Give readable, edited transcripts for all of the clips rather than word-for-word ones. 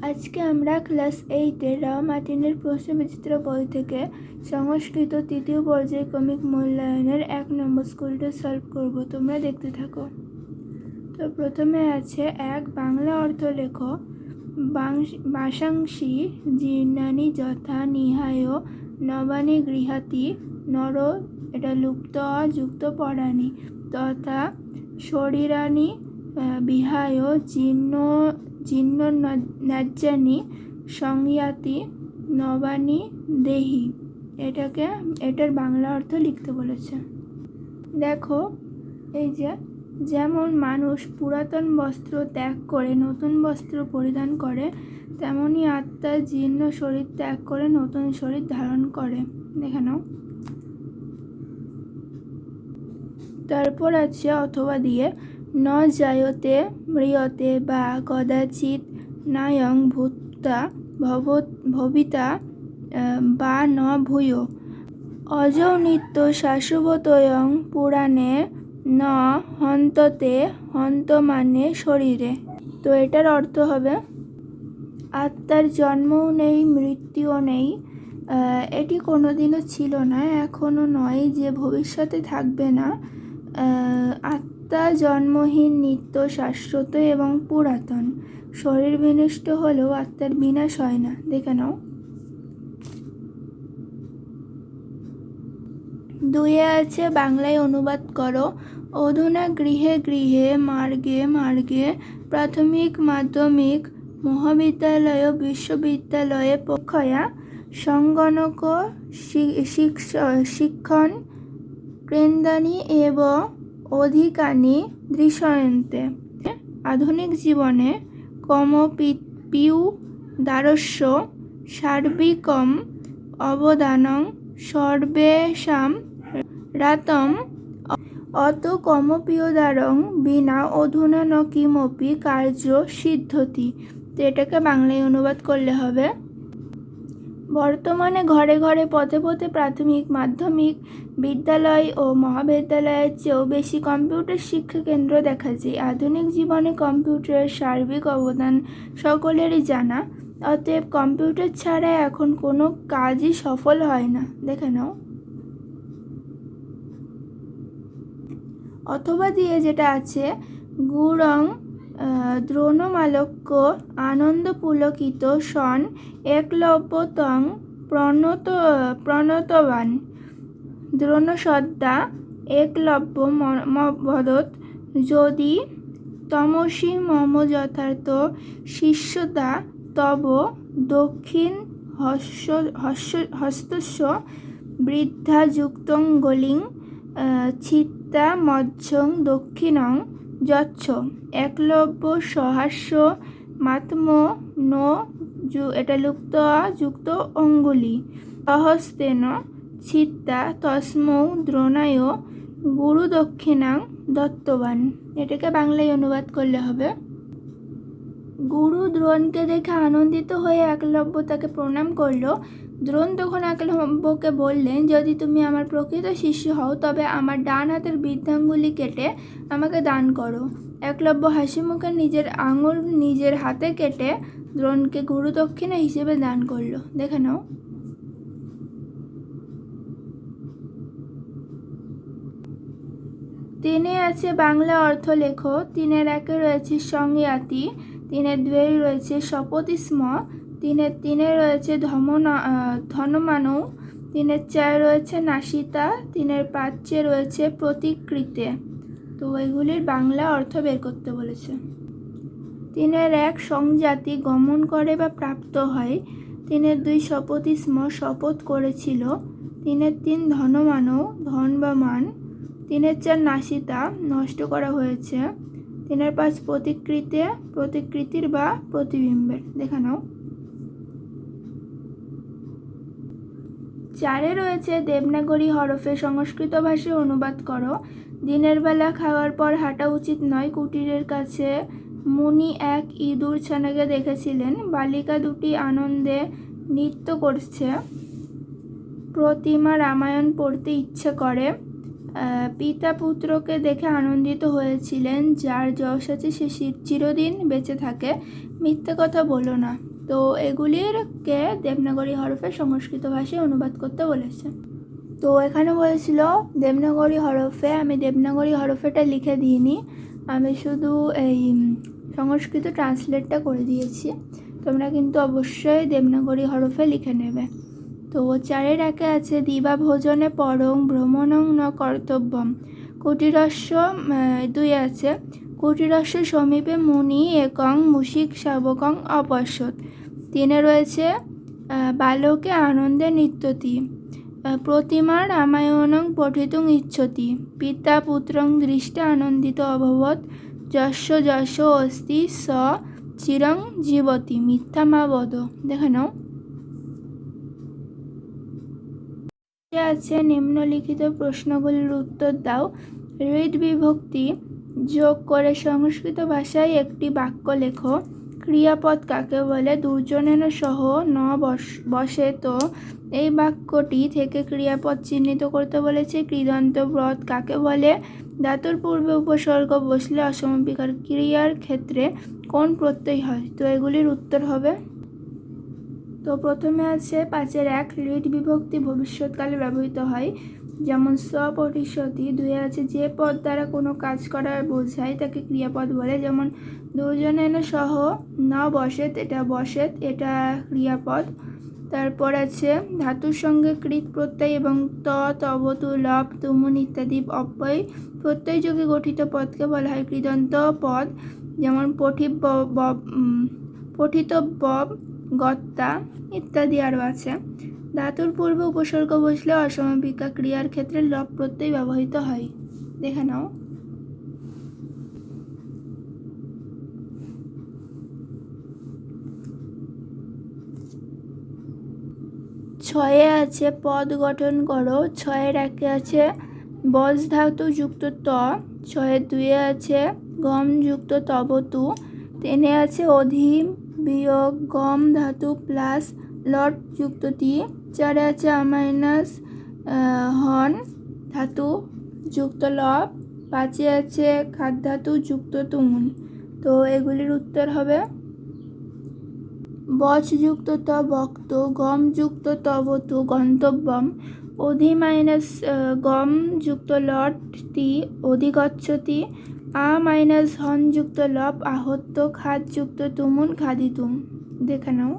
আজকে আমরা ক্লাস 8-এর রাও মার্টিনের প্রশ্নবিচিত্র বই থেকে সংস্কৃত তৃতীয় পর্যায়ে ক্রমিক মূল্যায়নের 1 নম্বর স্কুলটা সলভ করব। তোমরা দেখতে থাকো। তো প্রথমে আছে 1, বাংলা অর্থ লেখো। বাসাংসি জীর্ণানি যথা নিহায় নবানি গৃহাতি নর, এটা লুপ্ত যুক্ত পরাণী, তথা শরীরানি বিহায় জীর্ণ ন্যাজ্যানি সংয়াতি নবানি দেহি। এটার বাংলা অর্থ লিখতে বলেছে। দেখো, এই যে যেমন মানুষ পুরাতন বস্ত্র ত্যাগ করে নতুন বস্ত্র পরিধান করে, তেমনি আত্মা জীর্ণ শরীর ত্যাগ করে নতুন শরীর ধারণ করে। দেখে নাও। তারপর আছে অথবা দিয়ে, ন জায়তে ম্রিয়তে বা কদাচিৎ নায়ং ভবিতা বা ন ভূয় অজৌ নিত্য শাশ্বতয়ং পুরাণে ন হন্ততে হন্ত মানে শরীরে। তো এটার অর্থ হবে আত্মার জন্মও নেই, মৃত্যুও নেই, এটি কোনোদিনও ছিল না, এখনও নয়, যে ভবিষ্যতে থাকবে না। আত্মা জন্মহীন, নিত্য, শাশ্বত এবং পুরাতন। শরীর বিনষ্ট হলেও আত্মার বিনাশ হয় না। দেখে নাও। 2 আছে বাংলায় অনুবাদ করো। অধুনা গৃহে গৃহে মার্গে মার্গে প্রাথমিক মাধ্যমিক মহাবিদ্যালয় বিশ্ববিদ্যালয়ে পক্ষয়া সংগণক শিক্ষণ কেন্দ্রাণি এব অধিকানি দৃশ্যন্তে। আধুনিক জীবনে কমপিউ দারস্য সার্বিকম অবদানং সর্বেষাং রাতম অত কমপিয়দারং বিনা অধুনা ন কিমপি কার্য সিদ্ধতি। তো এটাকে বাংলায় অনুবাদ করলে হবে, বর্তমানে ঘরে ঘরে পথে পথে প্রাথমিক মাধ্যমিক বিদ্যালয় ও মহাবিদ্যালয়ের চেয়েও বেশি কম্পিউটার শিক্ষা কেন্দ্র দেখা যায়। আধুনিক জীবনে কম্পিউটারের সার্বিক অবদান সকলেরই জানা, অতএব কম্পিউটার ছাড়া এখন কোনো কাজই সফল হয় না। দেখে নাও। অথবা দিয়ে যেটা আছে, গুরং দ্রোণমালক্য আনন্দ পুলকিত সন একলব্য তং প্রণতবান দ্রোণসদ্যা একলব্য বদত যদি তমসি মম যথার্থ শিষ্যতা তব দক্ষিণ হস্তস্য বৃদ্ধা যুক্তং গলিং ছিত্তা মধ্যং দক্ষিণং যচ্ছ একলব্য সহাস্য মাত্ম নো, এটা লুপ্ত যুক্ত অঙ্গুলি সহস্তেন ছিত্তা তস্মৌ দ্রোণায় গুরু দক্ষিণাং দত্তবান। এটাকে বাংলায় অনুবাদ করলে হবে, গুরু দ্রোণকে দেখে আনন্দিত হয়ে একলব্য তাকে প্রণাম করল। দ্রোণ তখন একলব্যকে বললেন, যদি তুমি আমার প্রকৃত শিষ্য হও তবে আমার ডান হাতের বৃদ্ধাঙ্গুলি কেটে আমাকে দান করো। একলব্য হাসি মুখে নিজের আঙুল নিজের হাতে কেটে দ্রোণকে গুরু দক্ষিণা হিসেবে দান করল। দেখে নাও। তিনে আছে বাংলা অর্থ লেখো। 3-1 রয়েছে সংয়াতি, 3-2 রয়েছে শপথ স্ম, 3-3 রয়েছে ধনমানৌ, 3-4 রয়েছে নাসিতা, 3-5 রয়েছে প্রতিকৃতে। তো এগুলির বাংলা অর্থ বের করতে বলেছে। 3-1 সংজাতি গমন করে বা প্রাপ্ত হয়, 3-2 শপথ স্ম শপথ করেছিল, 3-3 ধনমানৌ ধন বা মান, 3-4 নাসিতা নষ্ট করা হয়েছে, 3-5 প্রতিকৃতে প্রতিকৃতির বা প্রতিবিম্বের। দেখে নাও। 4 রয়েছে দেবনাগরী হরফে সংস্কৃত ভাষায় অনুবাদ করো। দিনের বেলা খাওয়ার পর হাঁটা উচিত নয়। কুটিরের কাছে মুনি এক ইঁদুর ছানাকে দেখেছিলেন। বালিকা দুটি আনন্দে নৃত্য করছে। প্রতিমা রামায়ণ পড়তে ইচ্ছে করে। পিতা পুত্রকে দেখে আনন্দিত হয়েছিলেন। যার যশ আছে সে চিরদিন বেঁচে থাকে। মিথ্যে কথা বলো না। তো এগুলিরকে দেবনাগরী হরফে সংস্কৃত ভাষায় অনুবাদ করতে বলেছে। তো এখানে বলেছিল দেবনাগরী হরফে, আমি দেবনাগরী হরফেটা লিখে দিইনি, আমি শুধু এই সংস্কৃত ট্রান্সলেটটা করে দিয়েছি। তোমরা কিন্তু অবশ্যই দেবনাগরী হরফে লিখে নেবে। তো 4-এর একে আছে দিবা ভোজনে পরং ভ্রমণং ন কর্তব্যম। কুটিরস্য 2 আছে কুটিরস্য সমীপে মুনি একং মুষিক শাবকং অপশ্যত। 3-এ রয়েছে বালকে আনন্দে নৃত্যতি। প্রতিমা রামায়ণং পঠিতুং ইচ্ছতি। পিতা পুত্রং দৃষ্টে আনন্দিত অভবৎ। যস্য যস্য অস্তি স চিরং জীবতি। মিথ্যা মা বদ। দেখে নাও। আছে নিম্নলিখিত প্রশ্নগুলির উত্তর দাও। হৃদ বিভক্তি যোগ করে সংস্কৃত ভাষায় একটি বাক্য লেখো। ক্রিয়াপদ কাকে বলে? দুজনেন সহ ন বসে। তো এই বাক্যটি থেকে ক্রিয়াপদ চিহ্নিত করতে বলেছে। কৃদন্ত ব্রত কাকে বলে? ধাতুর পূর্বে উপসর্গ বসলে অসমাপিকার ক্রিয়ার ক্ষেত্রে কোন প্রত্যয় হয়? তো এগুলির উত্তর হবে। তো প্রথমে আছে 5-এর 1 লিড বিভক্তি ভবিষ্যৎকালে ব্যবহৃত হয়, যেমন স্বপঠিষ্যতি। 2-এ আছে যে পদ দ্বারা কোনো কাজ করার বোঝায় তাকে ক্রিয়াপদ বলে, যেমন দুজনেন সহ ন বসেত, এটা বসেত, এটা ক্রিয়াপদ। তারপর আছে ধাতুর সঙ্গে কৃত প্রত্যয় এবং ত, তব, তু, লব, তুমুন ইত্যাদি অব্যয় প্রত্যয় যোগে গঠিত পদকে বলা হয় কৃদন্ত পদ, যেমন পঠিতব্যব, গত্তা ইত্যাদি আরও আছে। ধাতুর পূর্বে উপসর্গ বসলে অসমাপিকা ক্রিয়ার ক্ষেত্রে লব প্রত্যয় ব্যবহৃত হয়। দেখে নাও। 6-এ আছে পদ গঠন করো। 6-এর 1-এ আছে বজ ধাতু যুক্ত ত। 6-এর 2-এ আছে গম যুক্ত তব তু। 3-এ আছে অধি বিয়োগ গম ধাতু প্লাস লট যুক্ত তি। 4-এ আছে আমাইনাস হন ধাতু যুক্ত লব। 5-এ আছে খাদ ধাতু যুক্ত তুমুন। তো এগুলির উত্তর হবে বজ যুক্ত ত বক্ত, গম যুক্ত তবতু গন্তব্যম, অধি মাইনাস গম যুক্ত লট তি অধিগচ্ছতি, আ মাইনাস হন যুক্ত লব আহত্য, খাদ যুক্ত তুমুন খাদিতুম। দেখে নাও।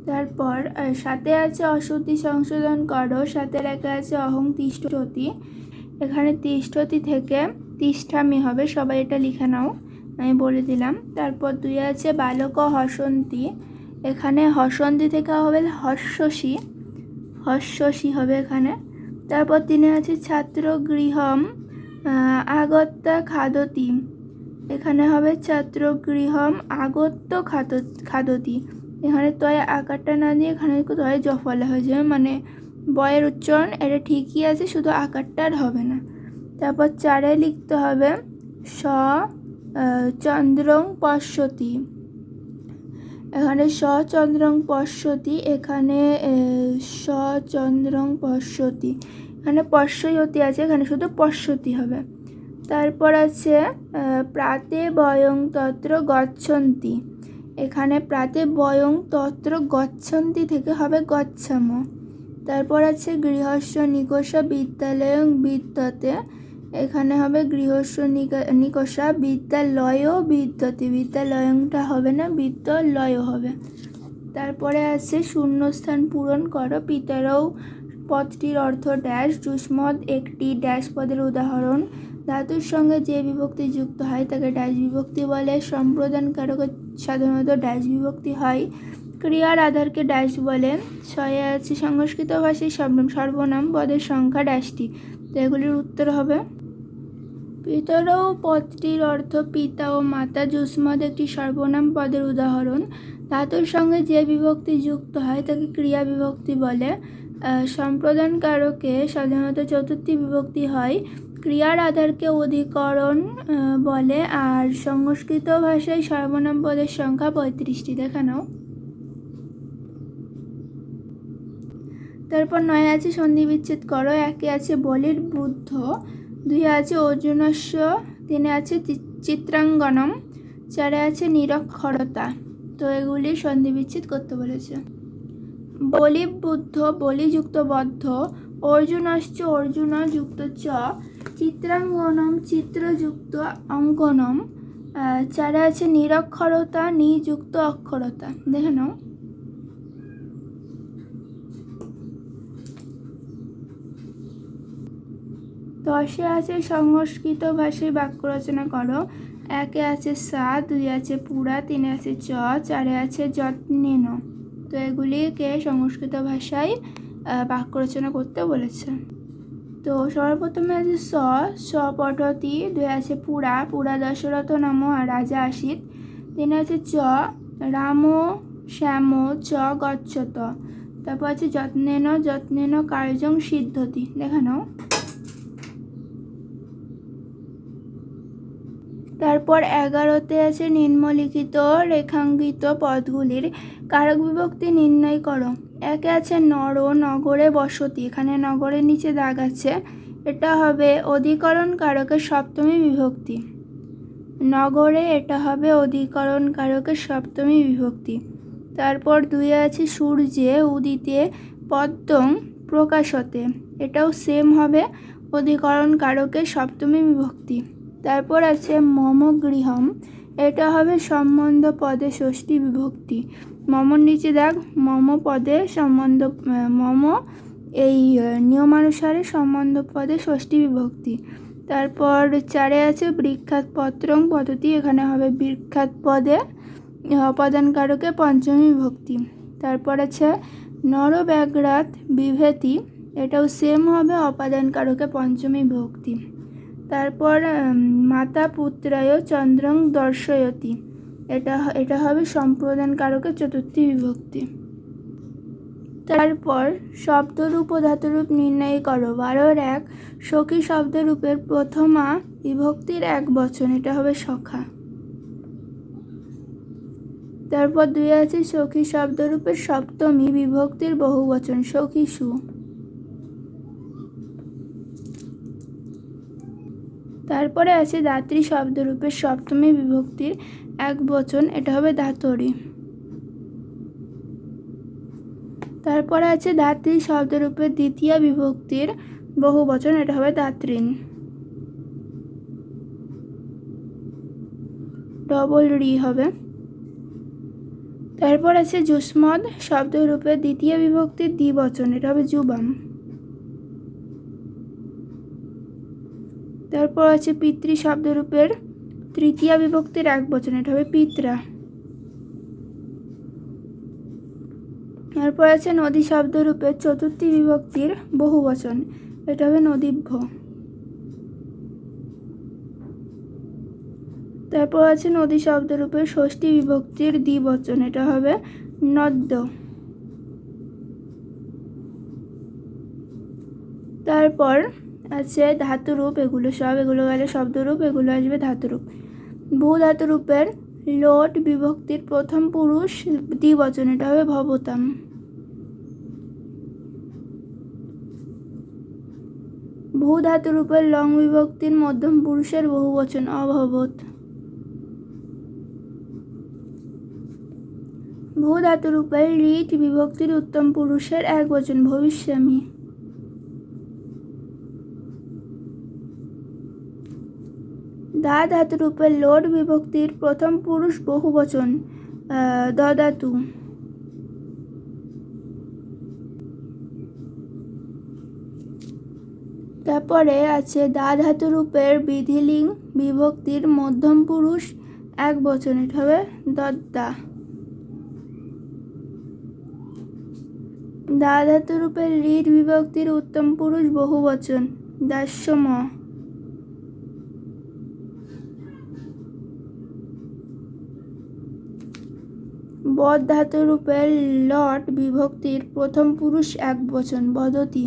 তারপর 7-এ আছে অশুদ্ধি সংশোধন করো। 7-এর 1-এ আছে অহং তিষ্ঠতি। এখানে তিষ্ঠতি থেকে তিষ্ঠামি হবে, সবাই এটা লিখে নাও, আমি বলে দিলাম। তারপর 2-এ আছে বালক হসন্তি। এখানে হসন্তি থেকে হবে হস্যসি হবে এখানে। তারপর 3-এ আছে ছাত্র গৃহম আগত্যা খাদতি। এখানে হবে ছাত্র গৃহম আগত্য খাদতি। এখানে তয় আকারটা না দিয়ে এখানে তয় জফলা হয়ে যাবে, মানে বয়ের উচ্চারণ এটা ঠিকই আছে, শুধু আকারটা আর হবে না। তারপর 4-এ লিখতে হবে স চন্দ্রং পশ্যতি। এখানে স চন্দ্রং পশ্যতি, এখানে স চন্দ্রং পশ্যতি, এখানে পশ্যয়তি আছে, এখানে শুধু পশ্যতি হবে। তারপর আছে প্রাতে বয়ং তত্র গচ্ছন্তি। এখানে প্রাতে বয়ং তত্র গচ্ছন্তি থেকে হবে গচ্ছাম। তারপর আছে গৃহস্য নিকষা বিদ্যালয়ং বিদ্যতে। এখানে হবে গৃহস্য নিকষা বিদ্যালয় বিদ্যতে, বিদ্যালয়ংটা হবে না, বিদ্যালয় হবে। তারপরে আছে শূন্যস্থান পূরণ করো। পিতরও পদটির অর্থ ড্যাশ, যুষ্মদ একটি ড্যাশ পদের উদাহরণ। ধাতুর সঙ্গে যে বিভক্তি যুক্ত হয় তাকে ড্যাশ বিভক্তি বলে। সম্প্রদানকারক সাধারণত ড্যাশ বিভক্তি হয়। ক্রিয়ার আধারকে ড্যাশ বলে। 6-এ আছে সংস্কৃত ভাষায় সর্বনাম পদের সংখ্যা ড্যাশটি। তো এগুলির উত্তর হবে পিতরও পদটির অর্থ পিতা ও মাতা। যুষ্মদ একটি সর্বনাম পদের উদাহরণ। ধাতুর সঙ্গে যে বিভক্তি যুক্ত হয় তাকে ক্রিয়া বিভক্তি বলে। সম্প্রদানকারকে সাধারণত চতুর্থী বিভক্তি হয়। ক্রিয়ার আধারকে অধিকরণ বলে। আর সংস্কৃত ভাষায় সর্বনাম পদের সংখ্যা 35টি। দেখে নাও। তারপর 9 আছে সন্ধি বিচ্ছেদ করো। 1 আছে বলির বুদ্ধ, 2 আছে অর্জুনস্য, 3 আছে চিত্রাঙ্গনম, 4 আছে নিরক্ষরতা। তো এগুলি সন্ধি বিচ্ছেদ করতে বলেছে। বলি বুদ্ধ বলি যুক্ত বদ্ধ, অর্জুনশ্চ অর্জুন যুক্ত চ, চিত্রাঙ্গনম চিত্রযুক্ত অঙ্কনম, 4 আছে নিরক্ষরতা নিযুক্ত অক্ষরতা। দেখে নাও। দশে আছে সংস্কৃত ভাষায় বাক্য রচনা করো। 1 আছে সা, 2 আছে পুরা, 3 আছে চ, 4 আছে যত্নেন। তো এগুলিকে সংস্কৃত ভাষায় বাক্য রচনা করতে বলেছে। তো সর্বপ্রথমে আছে স পঠতি, 2 আছে পুরা, পুরা দশরথ নাম রাজা আসিত, 3 আছে চ রাম শ্যাম চ গচ্ছত। তারপর আছে যত্নেন, যত্নেন কার্যং সিদ্ধতি। দেখানো। তারপর 11তে আছে নিম্নলিখিত রেখাঙ্কিত পদগুলির কারক বিভক্তি নির্ণয় করো। 1 আছে নর, নগরে বসতি, এখানে নগরের নিচে দাগ আছে, এটা হবে অধিকরণ কারকের সপ্তমী বিভক্তি। নগরে এটা হবে অধিকরণ কারকের সপ্তমী বিভক্তি। তারপর 2 আছে সূর্যে উদিতে পদ্মং প্রকাশতে, এটাও সেম হবে অধিকরণ কারকের সপ্তমী বিভক্তি। তারপর আছে মম গৃহম, এটা হবে সম্বন্ধ পদে ষষ্ঠী বিভক্তি। মমর নিচে দাগ, মম পদে সম্বন্ধ, মম এই নিয়মানুসারে সম্বন্ধ পদে ষষ্ঠী বিভক্তি। তারপর 4 আছে বৃক্ষাৎ পত্রং পদ্ধতি, এখানে হবে বৃক্ষাৎ পদে অপাদান কারকে পঞ্চমী বিভক্তি। তারপর আছে নরব্যাঘ্রাৎ বিভেতি, এটাও সেম হবে অপাদান কারকে পঞ্চমী বিভক্তি। তারপর মাতা পুত্রায় চন্দ্রং দর্শয়তি, এটা হবে সম্প্রদান কারকে চতুর্থী বিভক্তি। তারপর শব্দরূপ ও ধাতুরূপ নির্ণয় করো। 12-এর 1 সখী শব্দরূপের প্রথমা বিভক্তির 1 বচন, এটা হবে সখা। তারপর 2 আছে সখী শব্দরূপের সপ্তমী বিভক্তির বহু বচন, সখীষু। তারপরে আছে ধাত্রী শব্দরূপের সপ্তমী বিভক্তির 1 বচন, এটা হবে ধাতরি। তারপরে আছে ধাত্রী শব্দরূপের দ্বিতীয় বিভক্তির বহু বচন, এটা হবে ধাত্রীন। ডবল রি হবে। তারপর আছে যুষ্মদ শব্দরূপের দ্বিতীয় বিভক্তির দ্বিবচন, এটা হবে যুবাম। তারপর আছে পিতৃ শব্দরূপের তৃতীয় বিভক্তির 1 বচন, এটা হবে পিত্রা। তারপর আছে নদী শব্দরূপের চতুর্থী বিভক্তির বহু বচন, এটা হবে নদীভ্য। তারপর আছে নদী শব্দরূপের ষষ্ঠী বিভক্তির দ্বিবচন, এটা হবে নদ্য। তারপর আছে ধাতুরূপ, এগুলো গেলে শব্দরূপ, এগুলো আসবে ধাতুরূপ। ভূ ধাতুরূপের লোট বিভক্তির প্রথম পুরুষ দ্বিবচন, এটা হবে ভবতাম। ভূ ধাতুরূপের লং বিভক্তির মধ্যম পুরুষের বহুবচন, অভবত। ভূ ধাতুরূপের ঋট বিভক্তির উত্তম পুরুষের 1 বচন, ভবিষ্যামি। দা ধাতুরূপের লোট বিভক্তির প্রথম পুরুষ বহুবচন, দদাতু। তারপরে আছে দা ধাতুরূপের বিধিলিঙ্গ বিভক্তির মধ্যম পুরুষ 1 বচন, এটা হবে দদ্দা। দা ধাতুরূপের ঋট বিভক্তির উত্তম পুরুষ বহুবচন, দাস্যম। বদ ধাতুরূপের লট বিভক্তির প্রথম পুরুষ 1 বচন, বদতি।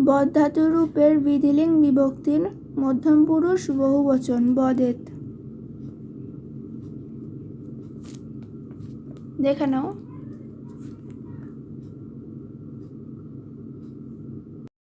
বদ ধাতুরূপের বিধিলিঙ্গ বিভক্তির মধ্যম পুরুষ বহুবচন, বদেত। দেখে নাও।